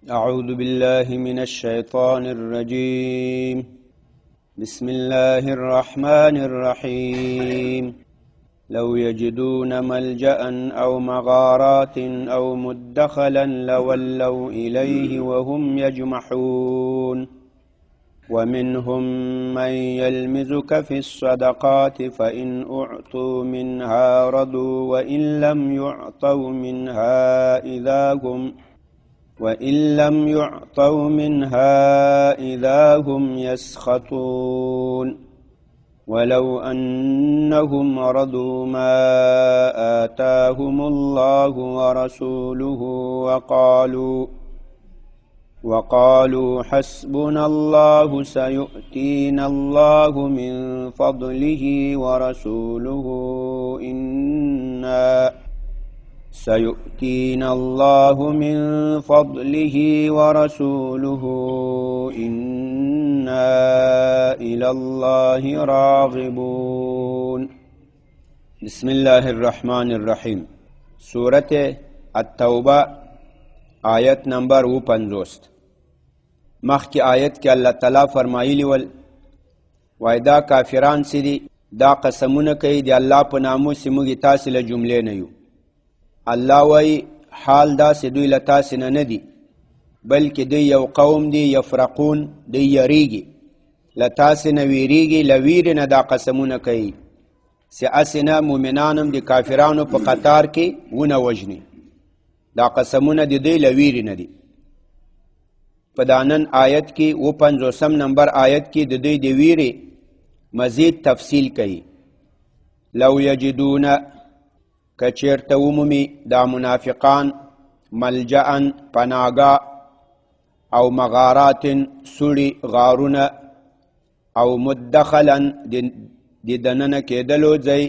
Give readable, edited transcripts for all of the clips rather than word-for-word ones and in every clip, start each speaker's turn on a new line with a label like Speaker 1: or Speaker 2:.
Speaker 1: أعوذ بالله من الشيطان الرجيم. بسم الله الرحمن الرحيم. لو يجدون ملجأ أو مغارات أو مدخلا لولوا إليه وهم يجمحون. ومنهم من يلمزك في الصدقات فإن أعطوا منها رضوا وإن لم يعطوا منها إذا هم يسخطون. ولو أنهم رضوا ما آتاهم الله ورسوله وقالوا حسبنا الله سيؤتينا الله من فضله ورسوله إنا إلى الله راغبون. بسم الله الرحمن الرحیم. سورة التوبه آیت نمبر 50. مخی آیت کې الله تعالی فرمایلی ول وایدا کافران سری دا قسمونه کوي دی الله په نامو سیموږي تاسو له جملې نه یو. الله وای حال دا سدوی له تاسو نه دی بلکې دی یو قوم دی یفرقون دی یریږي له تاسو نه ویریږي لویر نه دا قسمونه کوي سیاسنا مؤمنانم دی کافرانو په قطار کې ونه وجني دا قسمونه دی دی لویر نه دی. په دانن آیت کې 50 نمبر آیت کې د دوی دی ویری مزید تفصیل کوي. لو یجدون کچیرته ومومي دا منافقان ملجأن پناگا او مغارات سوری غارونه او مدخلا دی دننه کېدلو ځای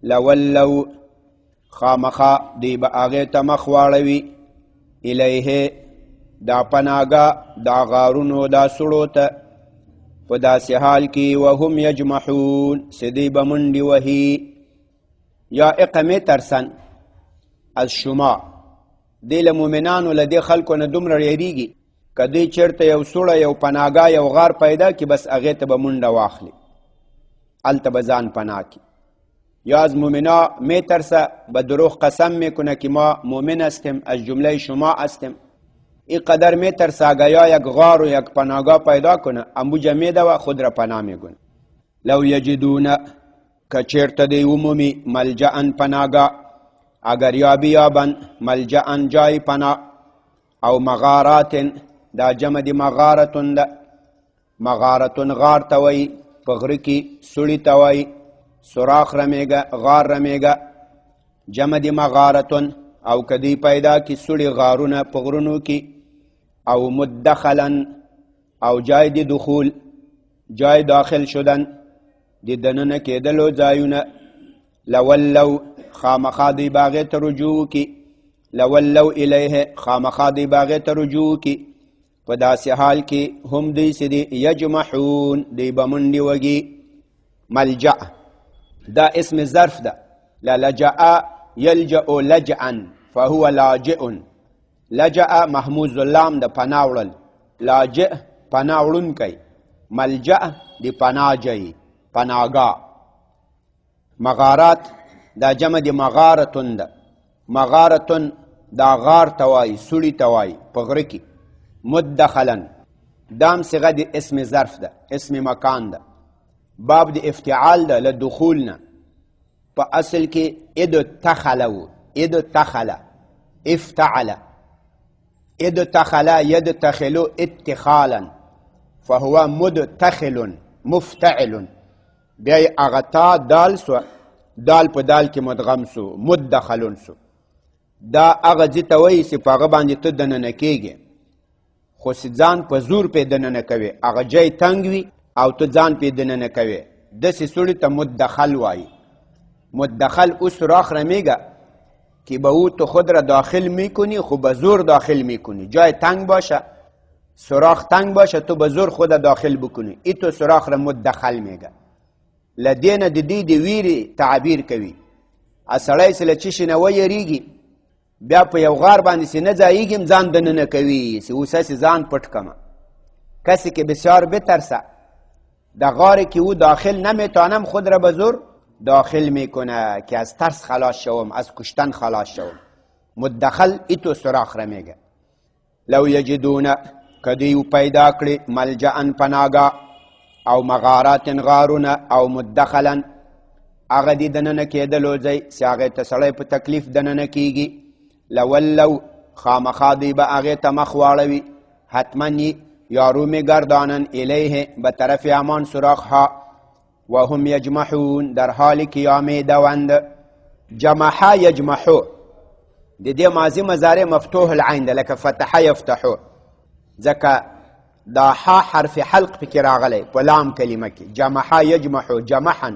Speaker 1: لولو خامخا دی به هغې ته مخ واړوي الیه دا پناگا دا غارونو دا سړو ته په داسې حال کې وهم یجمحون سدی به منډې وهي یا اقمې ترسن از شما دی له مؤمنانو له دې خلکو نه دومره ډېرېږي که دوی چېرته یو سوړه یو پناهګاه یو غار پیدا کړي بس هغې ته به منډه واخلي هلته به ځان پناه کړي. یا از مؤمنا می ترسه به دروغ قسم میکنه که ما مؤمن هستیم از جمله شما هستیم اینقدر می ترسه اگر یا یک غار و یک پناهگاه پیدا کنه اموجه میده و خود را پناه میگونه. لو یجدون که چیرته دی عمومی ملجأن پناهگاه اگر یابن ملجأن جای پناه او مغارات دا جمع دی مغارتون ده مغارتون غار توی پغره کی سوڑی توی سراخ رمیگا غار رمیگا جمع دی مغارتون او کدی پیدا کی سوڑی غارون پغرونو کی او مدخلا او جای دی دخول جای داخل شدن دی دننه کېدلو ځایونه لولو خامخا دی باغې ته رجوع کی لولو الیه خامخا دی باغې ته رجوع کی په داسې حال کې هم دی سدي یجمحون دی به منډې وږي. ملجأ دا اسم ظرف ده للجأ یلجأ لجأا فهو لاجئ. لجأ محموز اللام ده پناه وړل لاجئ پناه وړونکی ملجأ دی پناه جای پناهگاه. مغارات دا جمع دی مغارتون ده مغارتون دا غار توای سوړي توای په غره کې. مدخلا دام صيغه دی اسم ظرف ده اسم مکان ده باب دی افتعال ده لدخولنا په اصل کې ادتخلو ادتخل افتعل ادتخل يدتخلو اتخالا فهو مدتخل مفتعل. بیا اغتا دال سو دال په دال کې مدغم سو مدخلون سو دا اغه ځته وایي چې په هغه باندې ته دننه کېږي خو ځان په زور پې دننه کوي هغه جای تنګ وي او ته ځان پې دننه کوي داسې سړي ته مدخل وایي. مدخل او سوراخ رمیگه که به او تو خود را داخل میکنی خو به زور داخل میکنی جای تنگ باشه سوراخ تنگ باشه تو به زور خود داخل بکنی ای تو سوراخ را مدخل میگه. لدین د دې د ویری تعبیر کوي. سړی سره چې شنه ویریږي بیا په یو غار باندې چې نه ځایږم ځان دننه کوي چې اوس هسې ځان پټ کمه. کسی که بسیار بترسه در غاری که او داخل نمیتانم خود را به زور داخل میکنه که از ترس خلاص شوم، از کشتن خلاص شوم. مدخل ایتو سراخ را میگه. لو یجدون کدیو پیدا کړي ملجأن پناگا او مغارات غارونه او مدخلا هغه دی دننه کېدلو ځای چې هغې ته سړی په تکلیف دننه کېږي. لولو خامخا دوی به هغې ته مخ واړوي، حتما یا رو میگردانن الیه به طرف امان سراخها وهم یجمحون در حالی که یا میدوند. جمحا یجمحو د دې ماضی مضارع مفتوح العین ده لکه فتح یفتحو، ځکه دا ها حرف حلق پکې راغلی په لام کلمه کې. جمحا یجمحو جمحا،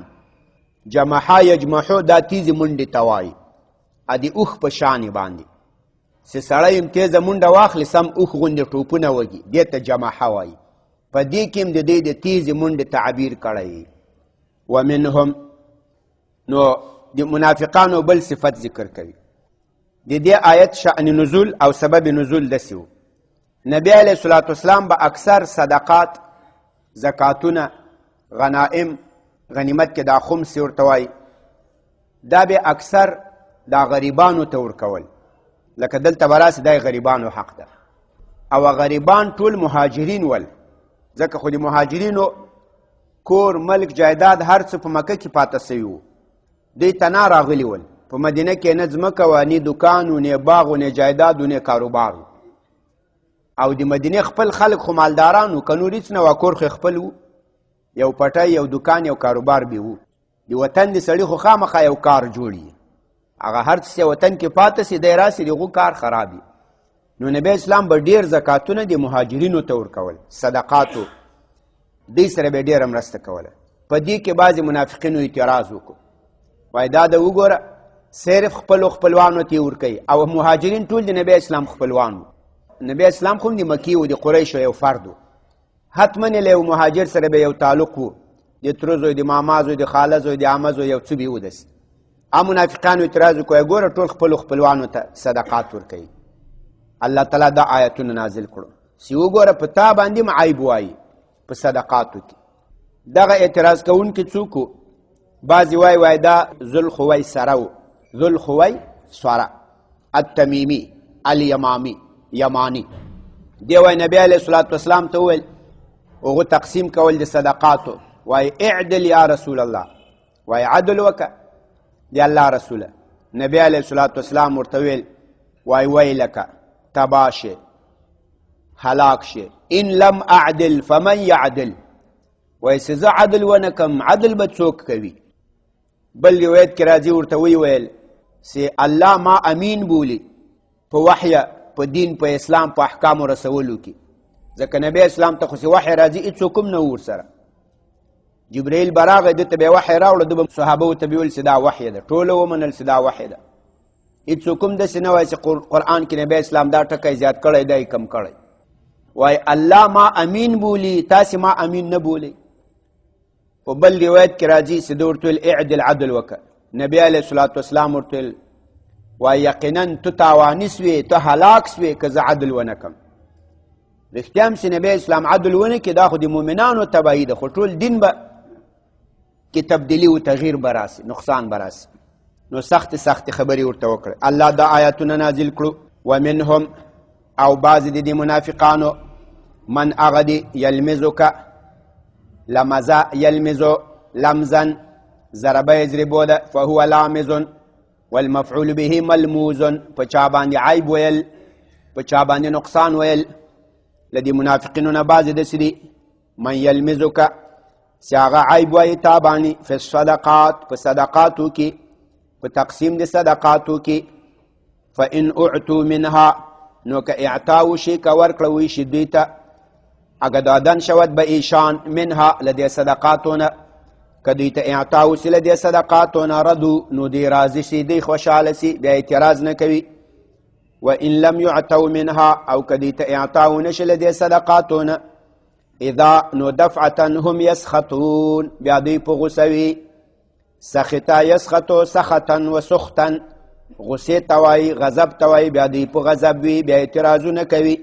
Speaker 1: جمحا یجمحو دا تیزې منډې ته وایي، ادي اوښ په شانې باندې چې سړی یم تیزه منډه واخلي سم اوښ غوندې ټوپونه وږي، دې ته جمحه وایي. په دې کې هم د دې د تیزې منډې تعبیر کړی. ومنهم نو د منافقانو بل صفت ذکر کوي. د دې آیت شأن نزول او سبب نزول داسې و. نبی علیه الصلاة والسلام به اکثر صدقات، زکاتونه، غنائم، غنیمت کې دا خمس ورته وایي، دا به اکثر دا غریبانو ته ورکول. لکه دلته به راسي دا غریبانو حق ده. او غریبان ټول مهاجرین ول، ځکه خو د مهاجرینو کور، ملک، جایداد هر څه په مکه کې پاته سوي وو. دوی ته نه راغلي ول. په مدینه کې نه ځمکه وه، نه دوکان و، نه باغ و، نه جایداد و، نه کاروبار و. او د مدینې خپل خلک خو مالداران و، که نور هېڅ نه وه، کور خو خپل و، یو پټی، یو دوکان، یو کاروبار به و. د وطن د سړي خو خامخا یو کار جوړي، هغه هر څه وطن کې پاته سي، دی راسي د هغو کار خرابي. نو نبی اسلام به ډېر زکاتونه د مهاجرینو ته ورکول، صدقاتو، دوی سره به ډېره مرسته کوله. په دې کې بعضې منافقینو اعتراض وکړو، وایي دا د وګوره صرف خپلو خپلوانو ته یې ورکوي، او مهاجرین ټول د نبی اسلام خپلوان وو. نبی اسلام خو هم د مکې و، د قریشو یو فرد و، حتما یې له یو مهاجر سره به یو تعلق و، د تره زوی، د ماما زوی، د خاله زوی، د عمه زوی، یو څه به و داسې. منافقانو اعتراض وکړو، ګوره ټول خپلو خپلوانو ته صدقات ورکوي. الله تعالی دا آیتونه نازل کړو چې وګوره په تا باندې م عیب وایي په صدقاتو کې. دغه اعتراض کوونکي څوک و؟ بعضې وایي دا ذوالخویسره و، ذوالخویسره التمیمي الیمامي یمانی. دی وایي نبی علیه الصلاة والسلام ته وویل، هغو تقسیم کول د صدقاتو، وایي اعدل یا رسول الله، وایي عدل وکه دی الله رسوله. نبی علیه الصلاة والسلام ورته ویل، وایي ویلکه تباه شې، هلاک شې، ان لم اعدل فمن یعدل، وایي چې زه عدل ونه کم عدل به څوک کوي. بل روایت کې راځي ورته ویل چې الله ما امین بولي په وحیه، په دین، په اسلام، په احکامو رسولو کې، ځکه نبی اسلام ته خو چې وحی راځي هېڅوک هم نه ورسره. جبرائیل به راغی، ده ته به یې وحی راوړه، ده به صحابو ته به ویل چې دا وحی ده، ټوله ومنل چې دا وحی ده. هېڅوک هم داسې نه وایي چې قرآن کې نبی اسلام دا ټکی زیات کړی دی کم کړی. وایي الله ما امین بولي، تاسې ما امین نه بولئ. په بل روایت کې راځي چې ده ورته ویل اعدل عدل وکړه. نبی علیه الصلاة والسلام ورته ویل، وایي یقینا ته تاواني سوې، ته هلاک سوې که زه عدل ونه کړم. رښتیا هم چې نبی اسلام عدل ونه کړي دا خو د مؤمنانو تباهي ده، خو ټول دین به کې تبدیلی و تغییر براسي، نقصان براسي. نو سخت خبرې ورته وکړه. الله دا آیاتونه نازل کړو. ومنهم او بعضې د دې منافقانو، من هغه دی یلمزک، لمزه یلمزو لمزن، ضربه یضربو ده، فهو لامز والمفعول به ملموز، په چا باندې عیب ویل، په چا باندې نقصان ویل. له دې منافقینو نه بعضې داسې دي، من یلمزک چې هغه عیب وایي تا باندې، فی الصدقات، په صدقاتو کې، په تقسیم د صدقاتو کې. فإن اعتو منها، نو که اعطا وشي، که ورکړه وشي دوی ته، اگه دادن شود به ایشان منها له دې صدقاتو نه، که دوی ته اعطا وشي له دې صدقاتو نه، ردو، نو دوی راضي شي، دوی خوشحاله سي، بیا اعتراض نه کوي. وإن لم يعتو منها، او که دوی ته اعطا ونشي له دې صدقاتو نه، اذا نو دفعتا هم یسخطون، بیا دوی په غوسه وي. سخطا یسخطو سخطا و سختا، غصې ته وایي، غضب ته وایي، بیا دوی په غضب وي، بیا اعتراضونه کوي.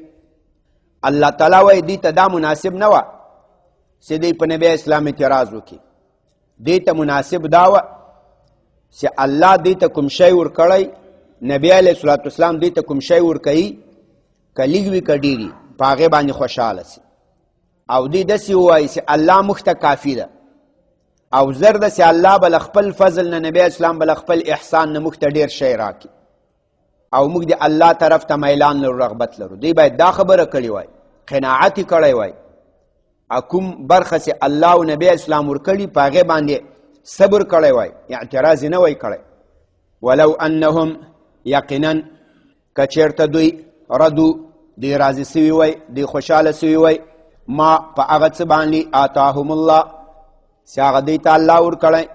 Speaker 1: الله تعالی وایي دوی ته دا مناسب نه وه چې دوی په نبی اسلام اعتراض وکړي. دوی ته مناسب دا وه چې الله دوی ته کوم شی ورکړی، نبی علیه الصلاة والسلام دوی ته کوم شی ورکوي، که لږ وي که ډېر وي، په هغې باندې خوشحاله سي. او دوی داسې ووایي چې الله موږ ته کافي ده، او زر ده چې الله به له خپل فضل نه، نبی اسلام به له خپل احسان نه موږ ته ډېر شی راکړي، او موږ د الله طرف ته میلان لرو، رغبت لرو. دوی باید دا خبره کړې وای، قناعت یې کړی وای، کوم برخه چې الله او نبی اسلام ورکړي په هغې باندې صبر کړی وای، اعتراض یې نه وای کړی. ولو انهم یقینا که چېرته دوی ردو، دوی راضي سوي وای، دوی خوشحاله سوي وای، ما په هغه څه باندې آتاهم الله چې هغه دوی ته الله ورکړی،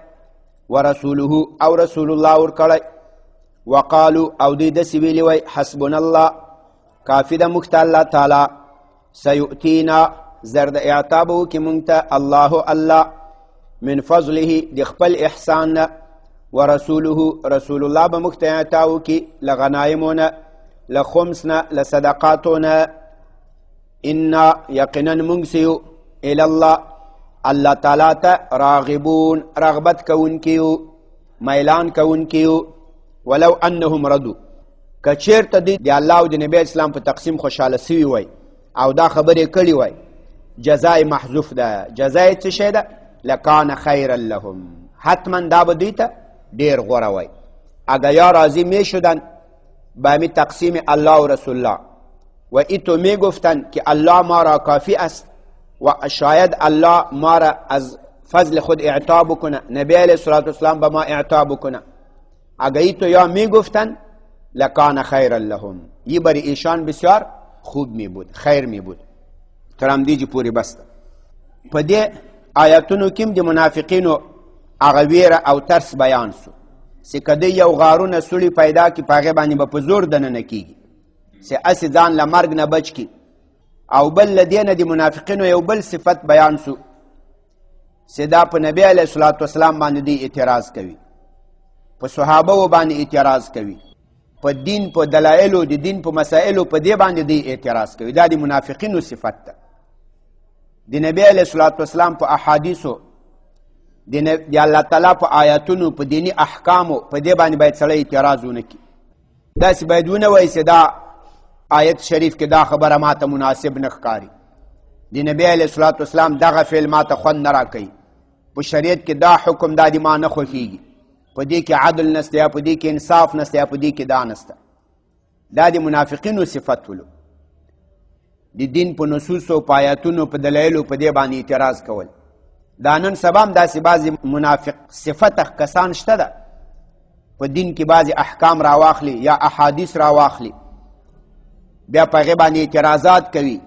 Speaker 1: ورسوله او رسول الله ورکړی، وقالو او دوی داسې ویلي وای حسبنا الله کافي ده موږ ته الله تعالی، سیؤتینا زر د اعطا به وکړي موږ ته الله الله من فضله د خپل احسان نه، ورسوله رسول الله به موږ ته اعطا وکړي له غنایمو نه، له خمس نه، له صدقاتو نه. انا یقینا موږ سیو الی الله الله تعالی ته راغبون رغبت کوونکي یو، میلان کوونکي یو. ولو انهم ردو که چېرته دوی د الله او د نبی اسلام په تقسیم خوشحاله سوي وای او دا خبرې کړي وای، جزای محذوف ده. جزای څه شی ده؟ لکان خیرا لهم، حتما دا به دوی ته ډېر غوره وای. اگر یا راضی می شدن به همین تقسیم الله و رسول الله و ایتو می گفتن که الله ما را کافی است و شاید الله ما را از فضل خود اعطا بکنه، نبی علیه الصلاة والسلام به ما اعطا بکنه، اگر ایتو یا می گفتن لکان خیرا لهم، یه برای ایشان بسیار خوب می بود، خیر می بود. ترام دیجی پوری بسته. په دې آیاتونو کې د منافقینو هغه ویره او ترس بیان سو چې که دوی یو غارونه سوړي پیدا کړي په هغې باندې به په زور دننه کېږي چې هسې ځان له مرګ نه بچ کړي. او بل له دې نه د منافقینو یو بل صفت بیان سو چې دا په نبی علیه الصلاة والسلام باندې دوی اعتراض کوي، په صحابهو باندې اعتراض کوي، په دین په دلایلو د دین په مسائلو په دې باندې دوی اعتراض کوي. دا د منافقینو صفت ده. د نبی علیه الصلاة والسلام په احادیثو، د الله تعالی په آیاتونو، په دینی احکامو، په دې باندې باید سړی اعتراض ونه کړي. داسې باید ونه وایي چې دا آیت شریف کې دا خبره ماته مناسب نه ښکاري، د نبی علیه الصلاة والسلام دغه فعل ماته خوند نه راکوي، په شریعت کې دا حکم دا د ما نه خوښېږي، په دې کې عدل نسته، یا په دې کې انصاف نسته، یا په دې کې دا نسته. دا د منافقینو صفت ولو، د دین په نصوصو، په آیاتونو، په دلایلو په دې باندې اعتراض کول. دا نن سبا هم داسې بعضې منافق صفته کسان شته ده، په دین کې بعضې احکام راواخلي یا احادیث راواخلي، بیا په هغې باندې اعتراضات کوي،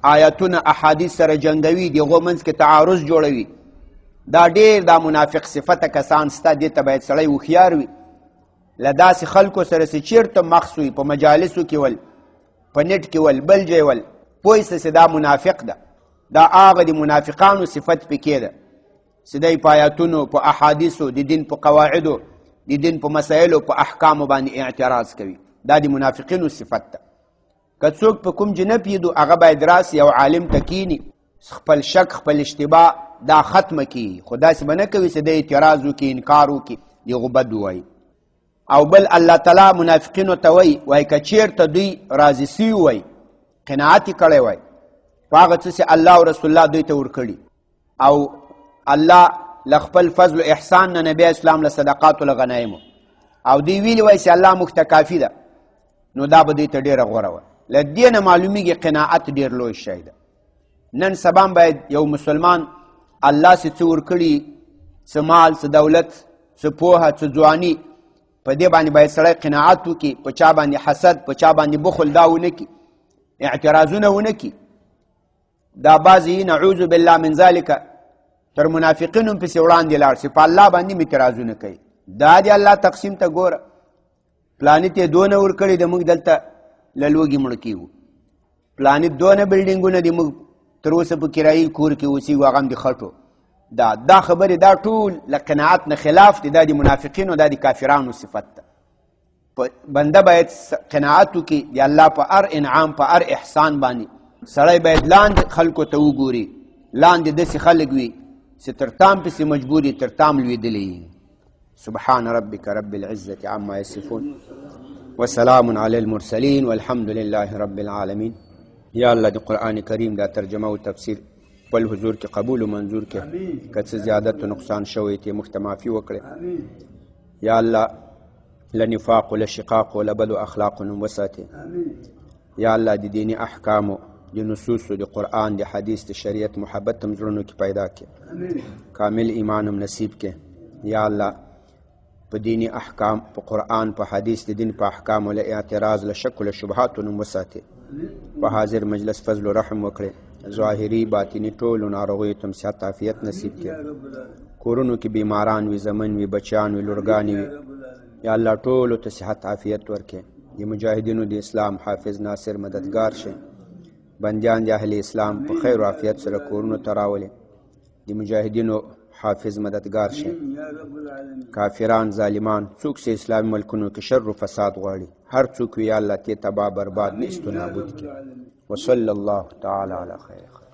Speaker 1: آیاتونه احادیث سره جنګوي، د هغو منځ کې تعارض جوړوي. دا ډېر دا منافق صفته کسان سته. دې ته باید سړی هوښیار وي، له داسې خلکو سره چې چېرته مخ وي، په مجالسو کې ول، په نیټ کې ول، بل ځای ول، پوه سه چې دا منافق ده. دا هغه د منافقانو صفت پکې ده چې دی په آیاتونو، په احادیثو، د دین په قواعدو، د دین په مسایلو، په احکامو باندې اعتراض کوي. دا د منافقینو صفت ده. که څوک په کوم جنه پیدو، هغه باید راسي یو عالم ته کیني، خپل شک، خپل اشتباه دا ختمه کړي، خو داسې به نه کوي چې دی اعتراض وکړي، انکار وکړي، دغو بد ووایي. او بل الله تعالی منافقینو ته وایي که چېرته دوی راضي سوي وای، قناعت یې کړی وای په هغه څه چې الله او رسول الله دوی ته ورکړي، او الله له خپل فضل و احسان نه نبی اسلام له صدقاتو له غنایمو، او دوی ویلي وای چې الله موږ ته کافي ده، نو دا به دوی ته ډېره غوره وه. له دې نه معلومیږي قناعت ډېر لوی شی ده. نن سبا باید یو مسلمان الله چې څه ورکړي، څه مال، څه دولت، څه پوهه، څه ځواني، په دې باندې باید سړی قناعت وکړي، په چا باندې حسد، په چا باندې بخل دا ونه کړي، اعتراضونه ونه کړي. دا بعضې نعوذ بالله من ذلک تر منافقینو هم پسې وړاندې لاړ شي، په الله باندې هم اعتراضونه کوي. دا د الله تقسیم ته ګوره، پلانې ته یې دونه ورکړي د موږ دلته له لوږې مړه کېږو، پلانې دونه بلډینګونه دي موږ تر اوسه په کرایي کور کې اوسېږو، هغه هم د خټو. دا خبرې دا ټول له قناعت نه خلاف دي. دا د منافقینو، دا د کافرانو صفت ده. بنده باید قناعت وکړي د الله په هر انعام په هر احسان باندې. سړی باید لاندې خلکو ته وګوري، لاندې داسې خلک وي چې تر تام پسې مجبور یي، تر تام لوېدلی. سبحان ربك رب العزة عما يصفون وسلام على المرسلين والحمد لله رب العالمين. یا الله د قرآن کریم دا ترجمه او تفسیر خپل حضور کې قبول و منظور کې، که څه زیادت و نقصان شوی تی موږ ته معافي وکړې. یا الله له نفاق و له شقاق و له بدو اخلاقو نه وساتې. یا الله د دیني احکامو د نصوصو د قرآن د حدیث د شریعت محبت هم زړونو کې پیدا کړې، کامل ایمان هم نصیب کړې. یا الله په دیني احکام، په قرآن، په حدیث د دین په احکامو له اعتراض، له شک و له شبهاتو نه وساتې. په حاضر مجلس فضل و رحم وکړې، ظاهري باطني ټولو ناروغیو ته صحت عافیت نصیب کړې. کورونو کې بیماران وي، زمن وي، بچیان وي، لورګانې وي، یا الله ټولو ته صحت عافیت ورکړې. د مجاهدینو د اسلام حافظ ناصر مددگار شي، بندیان د اهل اسلام په خیر و عافیت سره کورونو ته راولې. د مجاهدینو حافظ مددگار شي. کافران، ظالمان، څوک چې اسلامي ملکونو کې شر و فساد غواړي، هر څوک وي یا الله تی تباه برباد نیست و نابود کړي. وصلی الله تعالی علی خیر خلق.